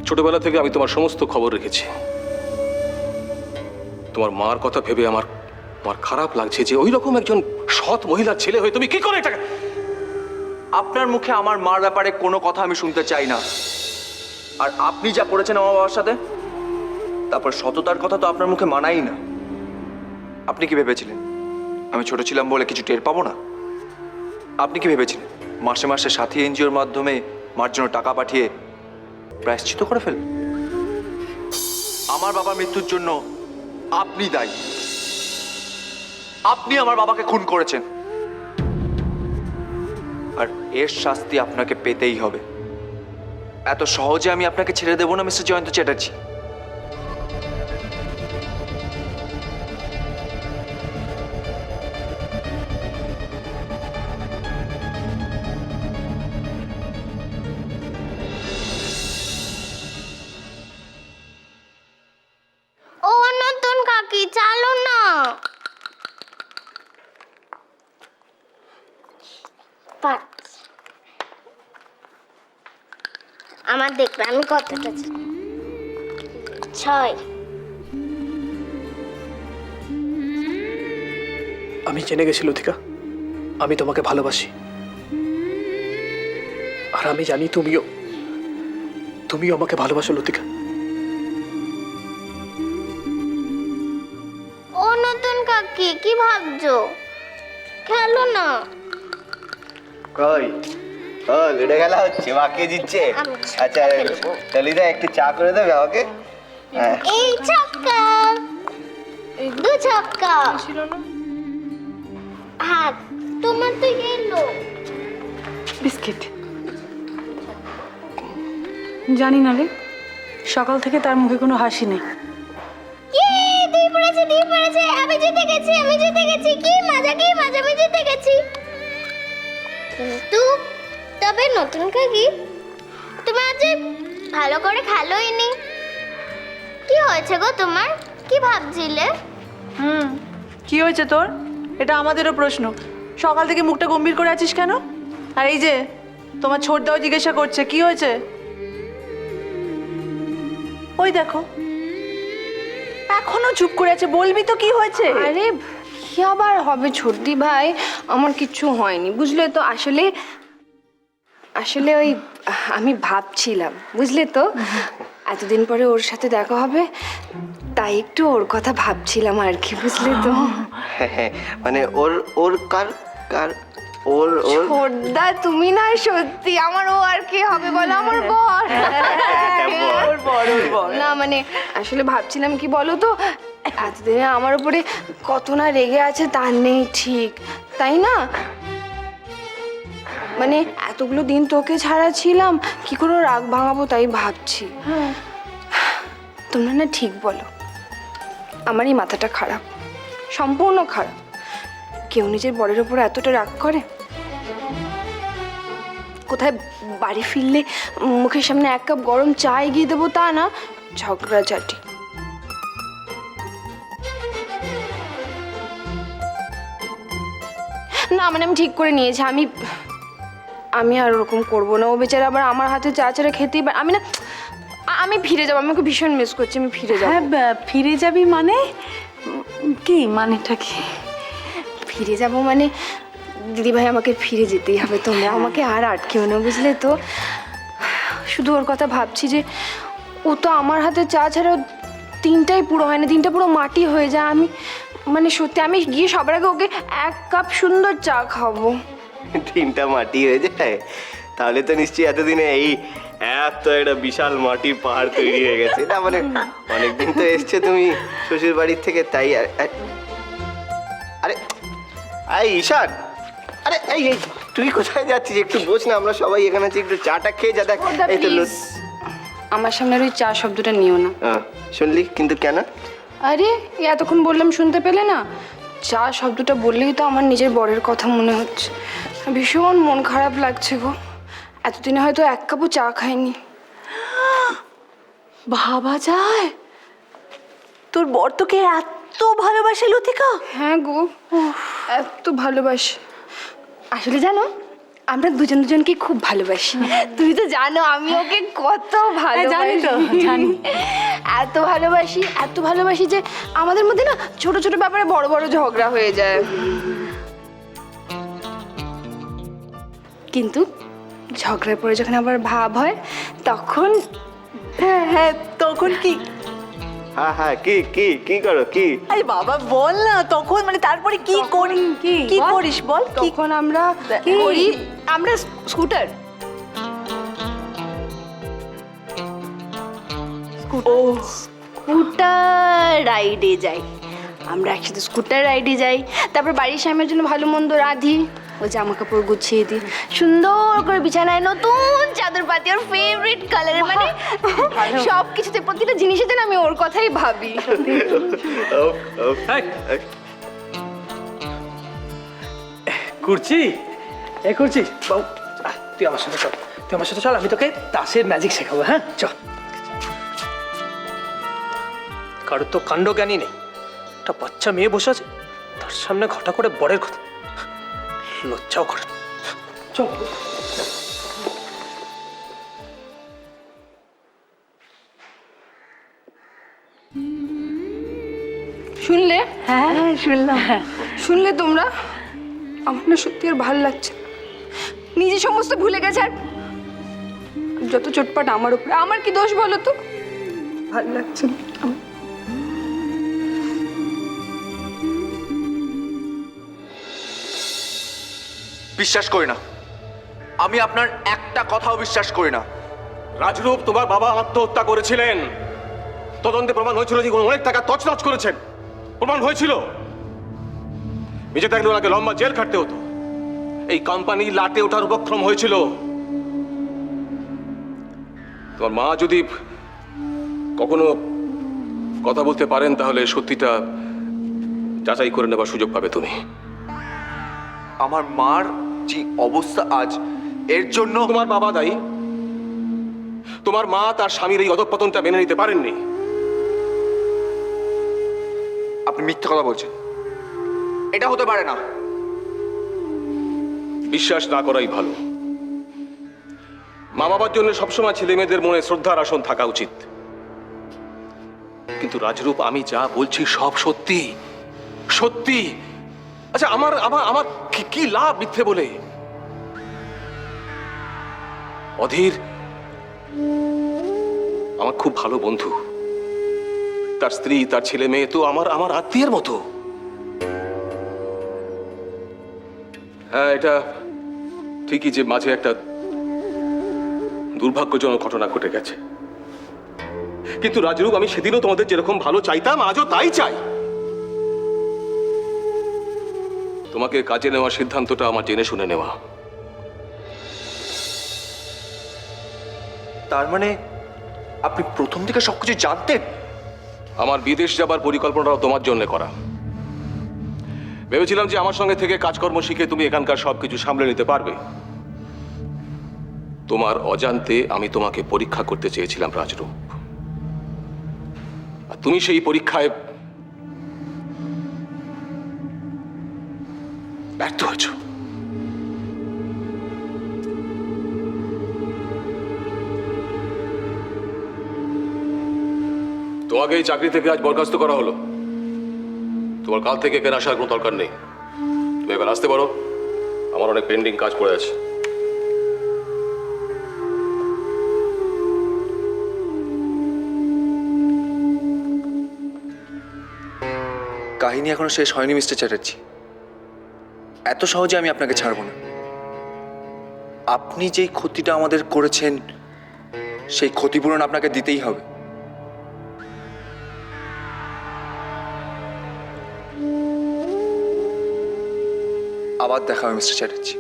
ছোটবেলা থেকে আমি তোমার সমস্ত খবর রেখেছি। তোমার মার কথা ভেবে আমার খারাপ লাগছে যে ওই রকম একজন সৎ মহিলার ছেলে হয়ে তুমি কি করে এটাকে। আপনার মুখে আমার মার ব্যাপারে কোনো কথা আমি শুনতে চাই না। আর আপনি যা করেছেন আমার বাবার সাথে, তারপর সততার কথা তো আপনার মুখে মানাই না। আপনি কি ভেবেছিলেন আমি ছোট ছিলাম বলে কিছু টের পাবো না? আপনি কি ভেবেছিলেন মাসে মাসে সাথী এনজিওর মাধ্যমে মার জন্য টাকা পাঠিয়ে প্রায়শ্চিত্ত করে ফেলবেন? আমার বাবার মৃত্যুর জন্য আপনি দায়ী। আপনি আমার বাবাকে খুন করেছেন, আর এর শাস্তি আপনাকে পেতেই হবে। এত সহজে আমি আপনাকে ছেড়ে দেব না মিস্টার জয়ন্ত চ্যাটার্জি। ও নতুন কাকি চালো না। আমার দেখবে আমি কতটা ছয়। আমি জেনে গেছি লতিকা, আমি তোমাকে ভালোবাসি। আর আমি জানি তুমিও আমাকে ভালোবাসো লতিকা। ও নতুন কাকি কি ভাবছো? খেলো না। কই ও লুডো খেলা হচ্ছে? মা কে জিতছে? আচ্ছা ললিতা একটু চা করে দেবে আমাকে? এই ছক্কা, দু ছক্কা। হ্যাঁ তোমার তো এলো বিস্কিট। জানি না রে, সকাল থেকে তার মুখে কোনো হাসি নেই। দুই পড়েছে। আমি জিতে গেছি। কি মজা আমি জিতে গেছি। কিন্তু তবে নতুন কাকি তুমি আজ ভালো করে খেলোই নি। কি হয়েছে গো তোমার? কি ভাবছিলে? কি হয়েছে তোর? এটা আমাদেরও প্রশ্ন। সকাল থেকে মুখটা গম্ভীর করে আছিস কেন? আর এই যে তোমার ছোটদাও জিজ্ঞাসা করছে কি হয়েছে। ওই দেখো এখনো চুপ করে আছে, বলবি তো কি হয়েছে? আরে কি আবার হবে ছোটদি ভাই, আমার কিচ্ছু হয়নি বুঝলে তো। আসলে ওই আমি ভাবছিলাম বুঝলে তো, এতদিন পরে ওর সাথে দেখা হবে, তাই একটু ওর কথা ভাবছিলাম আর কি বুঝলে তো। মানে ওর কার ওর ছোটদা তুমি না, সত্যি আমার ও আর কি হবে বলো, আমার বর। না মানে আসলে ভাবছিলাম কি বলো তো, এতদিনে আমার উপরে কত না রেগে আছে তার নেই ঠিক, তাই না? মানে এতগুলো দিন তোকে ছাড়া ছিলাম, কি করে রাগ ভাঙাবো তাই ভাবছি। তোমরা না ঠিক বলো, আমারই মাথাটা খারাপ, সম্পূর্ণ খারাপ। কেউ নিজের বরের ওপর এতটা রাগ করে? কোথায় বাড়ি ফিরলে মুখের সামনে এক কাপ গরম চা এগিয়ে দেবো তা না, ঝগড়াঝাটি। না মানে আমি ঠিক করে নিয়েছি, আমি আর ওরকম করবো না। ও বেচারা আবার আমার হাতে চা ছাড়া খেতেই পারে। আমি ফিরে যাবো, আমি ওকে ভীষণ মিস করছি, আমি ফিরে যাবো। হ্যাঁ ফিরে যাবি মানে কি? মানেটা কি? ফিরে যাব মানে দিদিভাই আমাকে ফিরে যেতেই হবে, তোমরা আমাকে আর আটকেও না বুঝলে তো। শুধু ওর কথা ভাবছি যে ও তো আমার হাতে চা ছাড়াও দিনটাই পুরো হয় না, দিনটা পুরো মাটি হয়ে যায়। আমি মানে সত্যি আমি গিয়ে সবার আগে ওকে এক কাপ সুন্দর চা খাবো। তিনটা মাটি হয়ে যায়? তাহলে তো নিশ্চয়ই এতদিনে এই এত একটা বিশাল মাটির পাহাড় তৈরি হয়ে গেছে। না মানে অনেকদিন তো এসছে তুমি শ্বশুর বাড়ির থেকে, তাই আরে ঈশান, আরে এই তুই কোথায় যাচ্ছিস? একটু বস না, আমরা সবাই এখানে আছি, একটু চাটা খেয়ে যা। দেখ এই তো আমার সামনের ওই চা শব্দটা নিও না। শুনলি কিন্তু কেন? আরে এতক্ষণ বললাম শুনতে পেলে না? চা শব্দটা বললেই তো আমার নিজের বরের কথা মনে হচ্ছে। ভীষণ মন খারাপ লাগছে গো, এতদিনে হয়তো এক কাপও চা খাইনি। ভাবা যায় তোর বর তোকে এত ভালোবাসে লতিকা? হ্যাঁ গো, এত ভালোবাসে। আসলে জানো আমরা দুজন দুজনকে খুব ভালোবাসি। তুমি তো জানো আমি ওকে কত জানি তো, জানি। এত ভালোবাসি যে আমাদের মধ্যে না ছোট ছোট ব্যাপারে বড় বড় ঝগড়া হয়ে যায়। কিন্তু ঝগড়ার পরে যখন আবার ভাব হয় তখন হ্যাঁ তখন কি? হ্যাঁ হ্যাঁ, কি কি কি করো কি? আরে বাবা বল না, তখন মানে তারপরে কি করি? কি বল? করিস বল? কি তখন আমরা করি, আমরা স্কুটার রাইডে যাই। আমরা একসাথে স্কুটার রাইডে যাই, তারপর বাড়ির সামনের জন্য ভালো মন্দ রাঁধি, ও জামা কাপড় গুছিয়ে দিই, সুন্দর করে বিছানায় নতুন চাদর পাতি, ওর ফেভারিট কালারের, মানে সব কিছুতে প্রতিটা জিনিসেতে না আমি ওর কথাই ভাবি। করছি করছি বাবু, তুই আমার সাথে চল, তুই আমার সাথে চল, আমি তোকে তাসের ম্যাজিক শেখাবো। হ্যাঁ চল। কারোর তো কাণ্ড জ্ঞানী নেই, একটা বাচ্চা মেয়ে বসে আছে, তার সামনে ঘটা করে বরের কথা, লজ্জাও করে। চল। শুনলে? হ্যাঁ শুনলাম। শুনলে তোমরা? আমার না সত্যি আর ভালো লাগছে, নিজে সমস্ত ভুলে গেছে, আর যত চোটপাট আমার উপরে। আমার কি দোষ বলো তো? ভালো লাগছে না আমার। বিশ্বাস করি না, আমি আপনার একটা কথাও বিশ্বাস করি না। রাজরূপ, তোমার বাবা আত্মহত্যা করেছিলেন। তদন্তে প্রমাণ হয়েছিল যে অনেক টাকা তছনছ করেছেন, প্রমাণ হয়েছিল। নিজে থাকলে ওনাকে লম্বা জেল খাটতে হতো। এই কোম্পানি লাটে ওঠার উপক্রম হয়েছিল। তোমার মা যদি কখনো কথা বলতে পারেন তাহলে সত্যিটা যাচাই করে নেবার সুযোগ পাবে তুমি। আমার মার যে অবস্থা আজ, এর জন্য তোমার বাবা দায়ী। তোমার মা তার স্বামীর এই অধঃপতনটা মেনে নিতে পারেননি। আপনি মিথ্যা কথা বলছেন, এটা হতে পারে না। বিশ্বাস না করাই ভালো। মা বাবার জন্য সবসময় ছেলে মেয়েদের মনে শ্রদ্ধার আসন থাকা উচিত। কিন্তু রাজরূপ, আমি যা বলছি সব সত্যি সত্যি। আচ্ছা, আমার আমার আমার কি লাভ মিথ্যে বলে? অধীর আমার খুব ভালো বন্ধু, তার স্ত্রী, তার ছেলে মেয়ে তো আমার আমার আত্মীয়ের মতো। হ্যাঁ, এটা ঠিকই যে মাঝে একটা দুর্ভাগ্যজনক ঘটনা ঘটে গেছে, কিন্তু রাজরূপ, আমি সেদিনও তোমাদের যেরকম ভালো চাইতাম আজও তাই চাই। তোমাকে কাজে নেওয়ার সিদ্ধান্তটা আমার জেনে শুনে নেওয়া। তার মানে আপনি প্রথম থেকে সবকিছু জানতেন? আমার বিদেশ যাবার পরিকল্পনাটাও তোমার জন্য করা। ভেবেছিলাম যে আমার সঙ্গে থেকে কাজকর্ম শিখে তুমি এখানকার সবকিছু সামলে নিতে পারবে। তোমার অজান্তে আমি তোমাকে পরীক্ষা করতে চেয়েছিলাম রাজরূপ, আর তুমি সেই পরীক্ষায় ব্যর্থ হয়েছ। তোমাকে এই চাকরি থেকে আজ বরখাস্ত করা হলো। তোমার কাল থেকে এখানে আসার কোনো দরকার নেই। তুমি এবার আসতে পারো, আমার অনেক পেন্ডিং কাজ পড়ে আছে। কাহিনী এখনো শেষ হয়নি মিস্টার চ্যাটার্জি। এত সহজে আমি আপনাকে ছাড়বো না। আপনি যেই ক্ষতিটা আমাদের করেছেন সেই ক্ষতিপূরণ আপনাকে দিতেই হবে। আবার দেখা হবে মিস্টার চ্যাটার্জি।